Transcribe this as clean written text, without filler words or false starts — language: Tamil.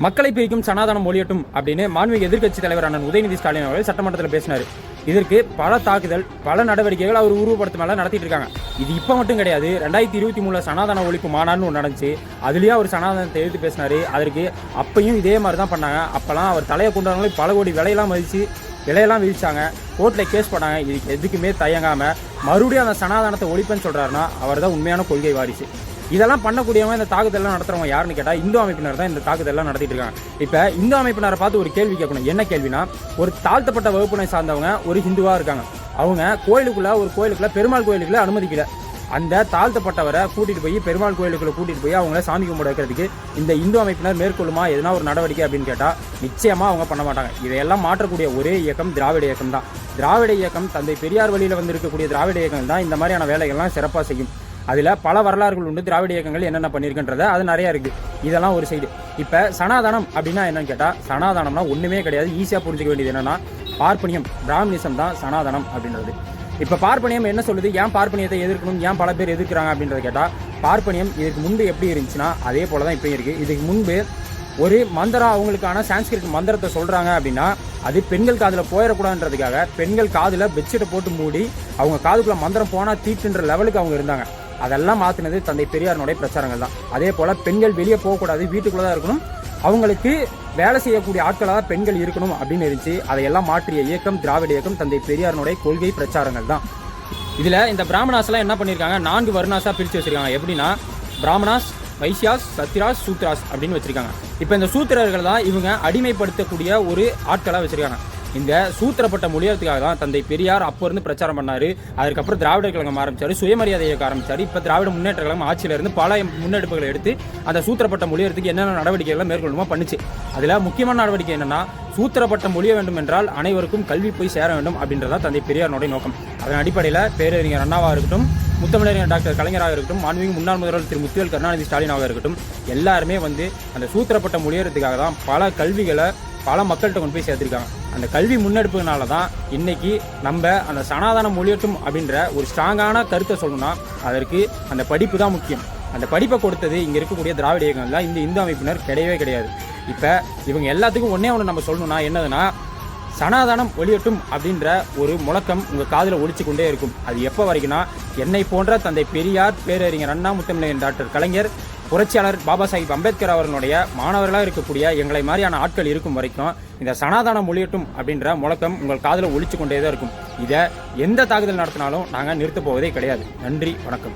மக்களை பிரிக்கும் சனாதனம் ஒழியட்டும் அப்படின்னு மாண்புமிகு எதிர்க்கட்சி தலைவர் அண்ணன் உதயநிதி ஸ்டாலின் அவர்கள் சட்டமன்றத்தில் பேசினார். இதற்கு பல தாக்குதல், பல நடவடிக்கைகள் அவர் உருவப்படுத்த மேல நடத்திட்டு இருக்காங்க. இது இப்போ மட்டும் கிடையாது. 2023 சனாதன ஒழிப்பு மாநாடுன்னு ஒன்று நடந்துச்சு. அதுலேயே அவர் சனாதனத்தை எதிர்த்து பேசினார். அதற்கு அப்பையும் இதே மாதிரி தான் பண்ணாங்க. அப்போல்லாம் அவர் தலையை கொண்டாடுறவங்களும் பல கோடி விலையெல்லாம் விதிச்சாங்க, கோர்ட்டில் கேஸ் பண்ணாங்க. இதுக்கு எதுக்குமே தயங்காமல் மறுபடியும் அந்த சனாதனத்தை ஒழிப்பேன்னு சொல்கிறாருன்னா அவர் தான் உண்மையான கொள்கை வாரிசு. இதெல்லாம் பண்ணக்கூடியவங்க, இந்த தாக்குதல்லாம் நடத்துறவங்க யாருன்னு கேட்டால் இந்து அமைப்பினர் தான் இந்த தாக்குதல்லாம் நடத்திட்டு இருக்காங்க. இப்போ இந்து அமைப்பினரை பார்த்து ஒரு கேள்வி கேட்கணும். என்ன கேள்வினா, ஒரு தாழ்த்தப்பட்ட வகுப்பினை சார்ந்தவங்க ஒரு ஹிந்துவாக இருக்காங்க. அவங்க கோயிலுக்குள்ள பெருமாள் கோயிலுக்குள்ள அனுமதிக்கல. அந்த தாழ்த்தப்பட்டவரை கூட்டிகிட்டு போய் பெருமாள் கோயிலுக்குள்ள கூட்டிகிட்டு போய் அவங்கள சாமி கும்பிட வைக்கிறதுக்கு இந்த இந்து அமைப்பினர் மேற்கொள்ளுமா எதனா ஒரு நடவடிக்கை அப்படின்னு கேட்டால் நிச்சயமாக அவங்க பண்ண மாட்டாங்க. இதையெல்லாம் மாற்றக்கூடிய ஒரே இயக்கம் திராவிட இயக்கம் தான். திராவிட இயக்கம், தந்தை பெரியார் வழியில் வந்திருக்கக்கூடிய திராவிட இயக்கம் தான் இந்த மாதிரியான வேலைகள்லாம் சிறப்பாக செய்யும். அதில் பல வரலாறுகள் உண்டு. திராவிட இயக்கங்கள் என்னென்ன பண்ணியிருக்குன்றத அது நிறையா இருக்குது. இதெல்லாம் ஒரு சைடு. இப்போ சனாதனம் அப்படின்னா என்னன்னு கேட்டால், சனாதனம்னா ஒன்றுமே கிடையாது. ஈஸியாக புரிஞ்சுக்க வேண்டியது என்னென்னா, பார்ப்பனியம், பிராமணிசம் தான் சனாதனம் அப்படின்றது. இப்போ பார்ப்பனியம் என்ன சொல்லுது, ஏன் பார்ப்பனியத்தை எதிர்க்கணும், ஏன் பல பேர் எதிர்க்கிறாங்க அப்படின்றத கேட்டால், பார்ப்பனியம் இதுக்கு முன்பு எப்படி இருந்துச்சுன்னா அதே போல தான் இப்போயும் இருக்குது. இதுக்கு முன்பு ஒரு மந்திரம், அவங்களுக்கான சான்ஸ்கிரிட் மந்திரத்தை சொல்கிறாங்க அப்படின்னா அது பெண்கள் காதில் போயிடக்கூடாதுன்றதுக்காக பெண்கள் காதில் பெட்ஷீட்டை போட்டு மூடி அவங்க காதுக்குள்ளே மந்திரம் போனால் தீட்டுன்ற லெவலுக்கு அவங்க இருந்தாங்க. அதெல்லாம் மாற்றினது தந்தை பெரியாரனுடைய பிரச்சாரங்கள் தான். அதே போல் பெண்கள் வெளியே போகக்கூடாது, வீட்டுக்குள்ளே தான் இருக்கணும், அவங்களுக்கு வேலை செய்யக்கூடிய ஆட்களாக பெண்கள் இருக்கணும் அப்படின்னு இருந்துச்சு. அதையெல்லாம் மாற்றிய இயக்கம் திராவிட இயக்கம், தந்தை பெரியாரனுடைய கொள்கை பிரச்சாரங்கள் தான். இதில் இந்த பிராமணாஸ்லாம் என்ன பண்ணியிருக்காங்க, 4 வர்ணாஸாக பிரித்து வச்சுருக்காங்க. எப்படின்னா, பிராமணாஸ், வைசியாஸ், சத்திராஸ், சூத்ராஸ் அப்படின்னு வச்சுருக்காங்க. இப்போ இந்த சூத்திரர்கள் தான் இவங்க அடிமைப்படுத்தக்கூடிய ஒரு ஆட்களாக வச்சுருக்காங்க. இந்த சூத்திரப்பட்ட மொழியத்துக்காக தான் தந்தை பெரியார் அப்போ இருந்து பிரச்சாரம் பண்ணார். அதுக்கப்புறம் திராவிடர் கழகம் ஆரம்பித்தார், சுயமரியாதை இயக்க ஆரம்பித்தார். இப்போ திராவிட முன்னேற்ற கழகம் ஆட்சியிலிருந்து பல முன்னெடுப்புகளை எடுத்து அந்த சூத்திரப்பட்ட மொழியத்துக்கு என்னென்ன நடவடிக்கைகள் மேற்கொள்ளுமோ பண்ணுச்சு. அதில் முக்கியமான நடவடிக்கை என்னென்னா, சூத்திரப்பட்ட மொழிய வேண்டும் என்றால் அனைவருக்கும் கல்வி போய் சேர வேண்டும் அப்படின்றதா தந்தை பெரியாருடைய நோக்கம். அதன் அடிப்படையில் பேரறிஞர் அண்ணாவாக இருக்கட்டும், முத்தமிழறிஞர் டாக்டர் கலைஞராக இருக்கட்டும், மாண்புமிகு முன்னாள் முதல்வர் திரு முத்துவேல் கருணாநிதி ஸ்டாலினாக இருக்கட்டும், எல்லாருமே அந்த சூத்திரப்பட்ட மொழியறதுக்காக தான் பல கல்விகளை பல மக்கள்கிட்ட கொண்டு போய் சேர்த்துருக்காங்க. அந்த கல்வி முன்னெடுப்புனால தான் இன்னைக்கு நம்ம அந்த சனாதனம் ஒழியட்டும் அப்படின்ற ஒரு ஸ்ட்ராங்கான கருத்தை சொல்லணும்னா அதற்கு அந்த படிப்பு தான் முக்கியம். அந்த படிப்பை கொடுத்தது இங்கே இருக்கக்கூடிய திராவிட இயக்கங்கள் தான். இந்த இந்து அமைப்பினர் கிடையவே கிடையாது. இப்போ இவங்க எல்லாத்துக்கும் ஒன்று நம்ம சொல்லணும்னா என்னதுன்னா, சனாதனம் ஒழியட்டும் அப்படின்ற ஒரு முழக்கம் உங்கள் காதில் ஒழிச்சு கொண்டே இருக்கும். அது எப்போ வரைக்கும்னா, என்னை போன்ற தந்தை பெரியார், பேரறிஞர் அண்ணா, முத்தமிழறிஞர் டாக்டர் கலைஞர், புரட்சியாளர் பாபா சாஹிப் அம்பேத்கர் அவர்களுடைய மாணவர்களாக இருக்கக்கூடிய எங்களை மாதிரியான ஆட்கள் இருக்கும் வரைக்கும் இந்த சனாதனம் ஒழியட்டும் அப்படின்ற முழக்கம் உங்கள் காதில் ஒழிச்சு கொண்டே தான் இருக்கும். இதை எந்த தாக்குதல் நடத்தினாலும் நாங்கள் நிறுத்தப் போவதே கிடையாது. நன்றி, வணக்கம்.